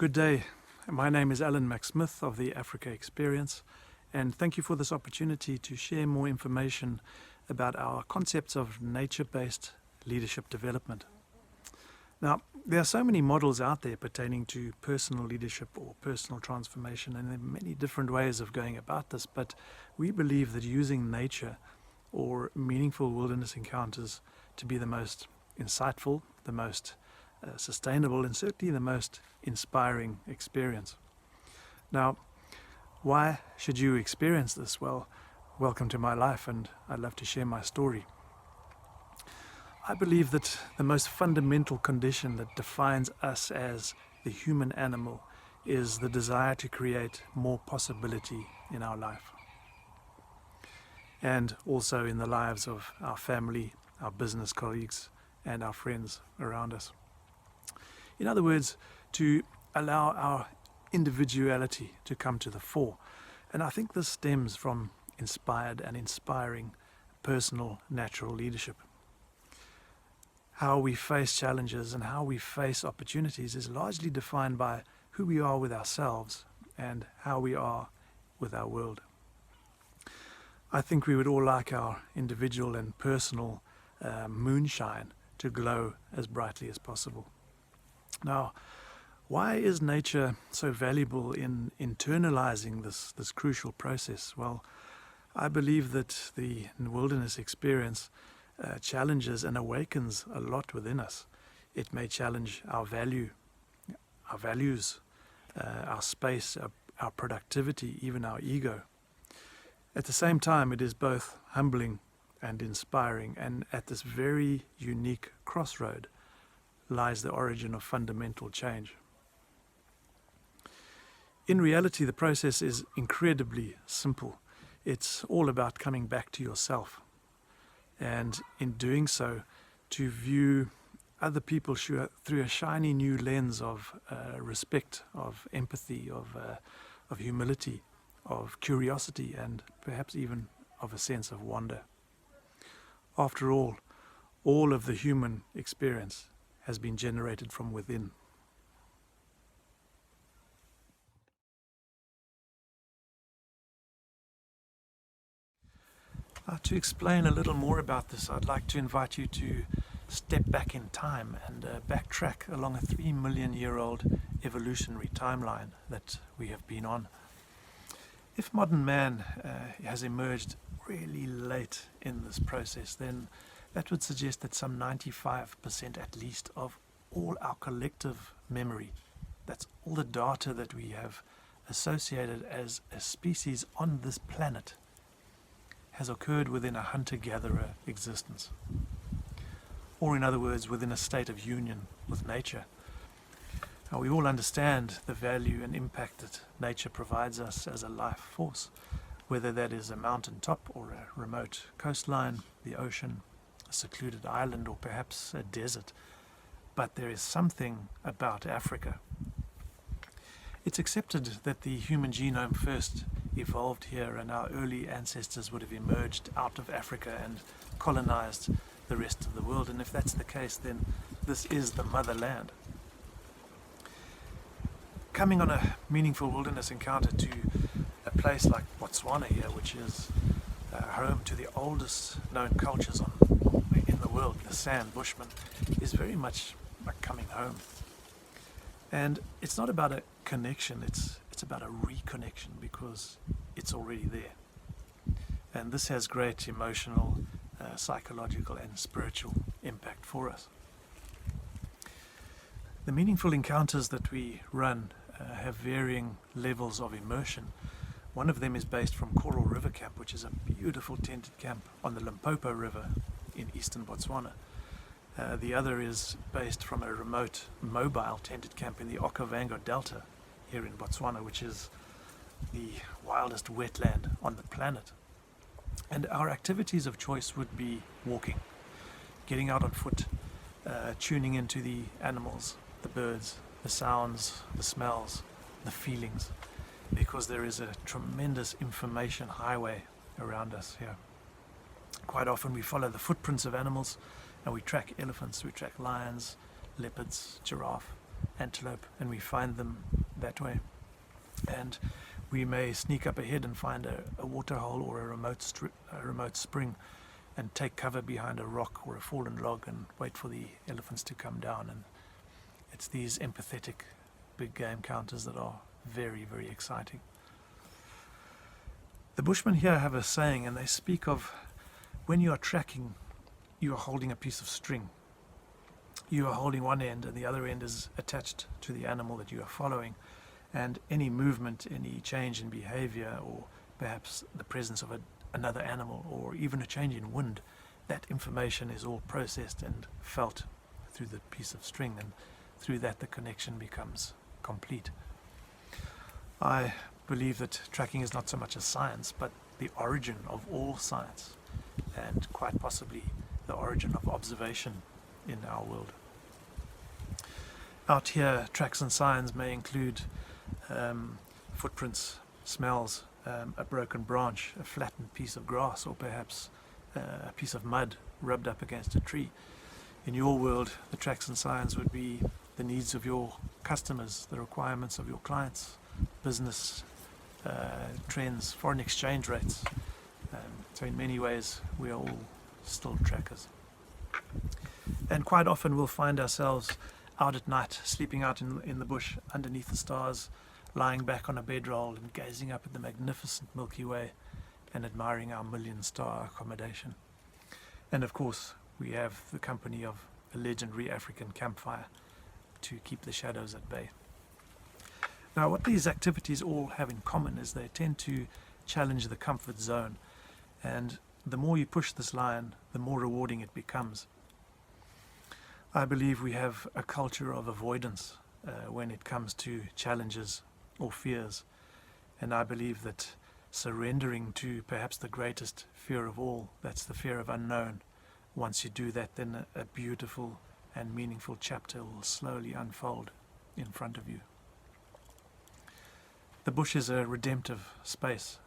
Good day. My name is Alan McSmith of the Africa Experience, and thank you for this opportunity to share more information about our concepts of nature-based leadership development. Now, there are so many models out there pertaining to personal leadership or personal transformation, and there are many different ways of going about this, but we believe that using nature or meaningful wilderness encounters to be the most insightful, the most sustainable, and certainly the most inspiring experience. Now, why should you experience this? Well, welcome to my life, and I'd love to share my story. I believe that the most fundamental condition that defines us as the human animal is the desire to create more possibility in our life, and also in the lives of our family, our business colleagues, and our friends around us. In other words, to allow our individuality to come to the fore. And I think this stems from inspired and inspiring personal natural leadership. How we face challenges and how we face opportunities is largely defined by who we are with ourselves and how we are with our world. I think we would all like our individual and personal moonshine to glow as brightly as possible. Now, why is nature so valuable in internalizing this crucial process? Well, I believe that the wilderness experience challenges and awakens a lot within us. It may challenge our values, our space, our productivity, even our ego. At the same time, it is both humbling and inspiring, and at this very unique crossroad lies the origin of fundamental change. In reality, the process is incredibly simple. It's all about coming back to yourself, and in doing so, to view other people through a shiny new lens of respect, of empathy, of humility, of curiosity, and perhaps even of a sense of wonder. After all of the human experience has been generated from within. To explain a little more about this, I'd like to invite you to step back in time and backtrack along a 3 million year old evolutionary timeline that we have been on. If modern man has emerged really late in this process, then that would suggest that some 95% at least of all our collective memory, that's all the data that we have associated as a species on this planet, has occurred within a hunter-gatherer existence. Or in other words, within a state of union with nature. Now, we all understand the value and impact that nature provides us as a life force, whether that is a mountaintop or a remote coastline, the ocean, a secluded island, or perhaps a desert. But there is something about Africa. It's accepted that the human genome first evolved here, and our early ancestors would have emerged out of Africa and colonized the rest of the world. And if that's the case, then this is the motherland. Coming on a meaningful wilderness encounter to a place like Botswana here, which is home to the oldest known cultures in the world, the San Bushmen, is very much like coming home. And it's not about a connection, it's about a reconnection, because it's already there. And this has great emotional, psychological and spiritual impact for us. The meaningful encounters that we run have varying levels of immersion. One of them is based from Coral River Camp, which is a beautiful tented camp on the Limpopo River in eastern Botswana. The other is based from a remote mobile tented camp in the Okavango Delta here in Botswana, which is the wildest wetland on the planet. And our activities of choice would be walking, getting out on foot, tuning into the animals, the birds, the sounds, the smells, the feelings, because there is a tremendous information highway around us here. Quite often we follow the footprints of animals, and we track elephants, we track lions, leopards, giraffe, antelope, and we find them that way. And we may sneak up ahead and find a water hole or a remote spring and take cover behind a rock or a fallen log and wait for the elephants to come down. And it's these empathetic big game counters that are very, very exciting. The Bushmen here have a saying, and they speak of when you are tracking, you are holding a piece of string. You are holding one end and the other end is attached to the animal that you are following, and any movement, any change in behavior, or perhaps the presence of another animal, or even a change in wind, that information is all processed and felt through the piece of string, and through that the connection becomes complete. I believe that tracking is not so much a science, but the origin of all science, and quite possibly the origin of observation in our world. Out here, tracks and signs may include footprints, smells, a broken branch, a flattened piece of grass, or perhaps a piece of mud rubbed up against a tree. In your world, the tracks and signs would be the needs of your customers, the requirements of your clients, business trends, foreign exchange rates. So in many ways, we are all still trackers. And quite often we'll find ourselves out at night, sleeping out in the bush underneath the stars, lying back on a bedroll and gazing up at the magnificent Milky Way and admiring our million-star accommodation. And of course, we have the company of a legendary African campfire to keep the shadows at bay. Now, what these activities all have in common is they tend to challenge the comfort zone, and the more you push this line, the more rewarding it becomes. I believe we have a culture of avoidance when it comes to challenges or fears, and I believe that surrendering to perhaps the greatest fear of all, that's the fear of unknown. Once you do that, then a beautiful and meaningful chapter will slowly unfold in front of you. The bush is a redemptive space.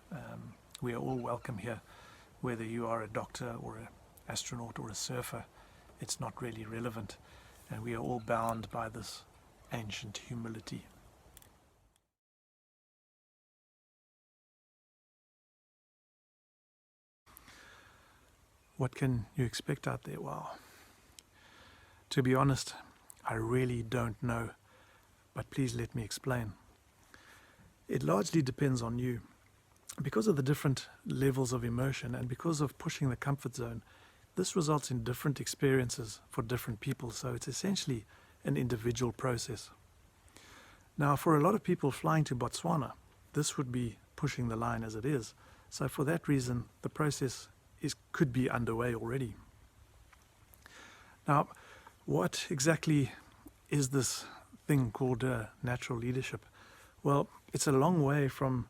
We are all welcome here, whether you are a doctor or an astronaut or a surfer. It's not really relevant, and we are all bound by this ancient humility. What can you expect out there? Well, to be honest, I really don't know, but please let me explain. It largely depends on you. Because of the different levels of immersion and because of pushing the comfort zone, this results in different experiences for different people, so it's essentially an individual process. Now, for a lot of people flying to Botswana, this would be pushing the line as it is. So for that reason, the process could be underway already. Now, what exactly is this thing called natural leadership? Well, it's a long way from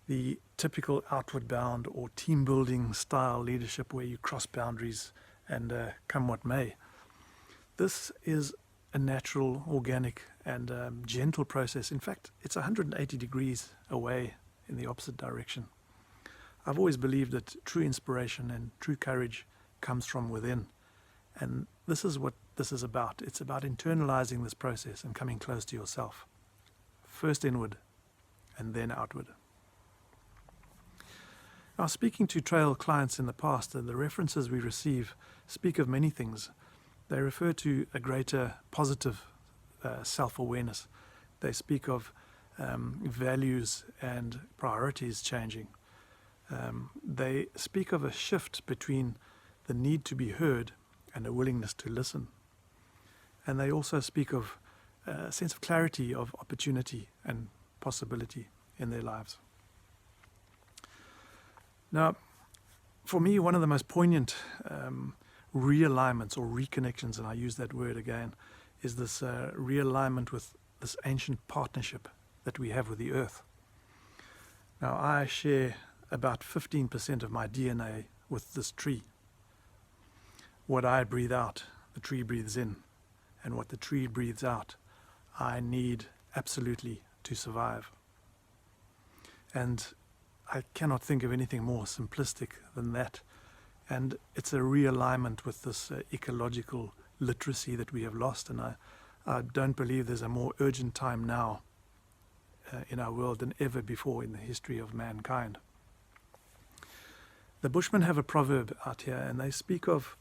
the typical outward bound or team building style leadership where you cross boundaries and come what may. This is a natural, organic and gentle process. In fact, it's 180 degrees away in the opposite direction. I've always believed that true inspiration and true courage comes from within. And this is what this is about. It's about internalizing this process and coming close to yourself. First inward and then outward. Now, speaking to trail clients in the past, the references we receive speak of many things. They refer to a greater positive self-awareness. They speak of values and priorities changing. They speak of a shift between the need to be heard and a willingness to listen. And they also speak of a sense of clarity, of opportunity and possibility in their lives. Now, for me, one of the most poignant realignments or reconnections, and I use that word again, is this realignment with this ancient partnership that we have with the earth. Now, I share about 15% of my DNA with this tree. What I breathe out, the tree breathes in, and what the tree breathes out, I need absolutely to survive. And I cannot think of anything more simplistic than that. And it's a realignment with this ecological literacy that we have lost. And I don't believe there's a more urgent time now in our world than ever before in the history of mankind. The Bushmen have a proverb out here, and they speak of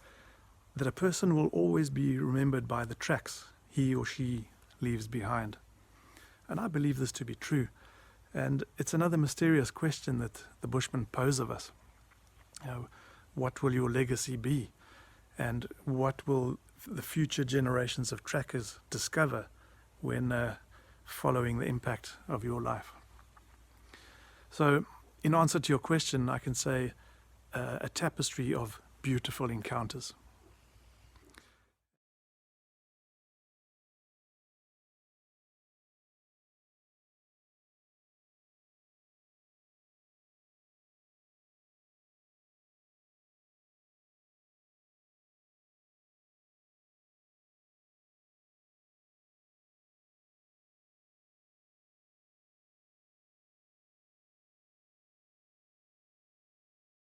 that a person will always be remembered by the tracks he or she leaves behind. And I believe this to be true. And it's another mysterious question that the Bushmen pose of us. What will your legacy be? And what will the future generations of trackers discover when following the impact of your life? So, in answer to your question, I can say a tapestry of beautiful encounters.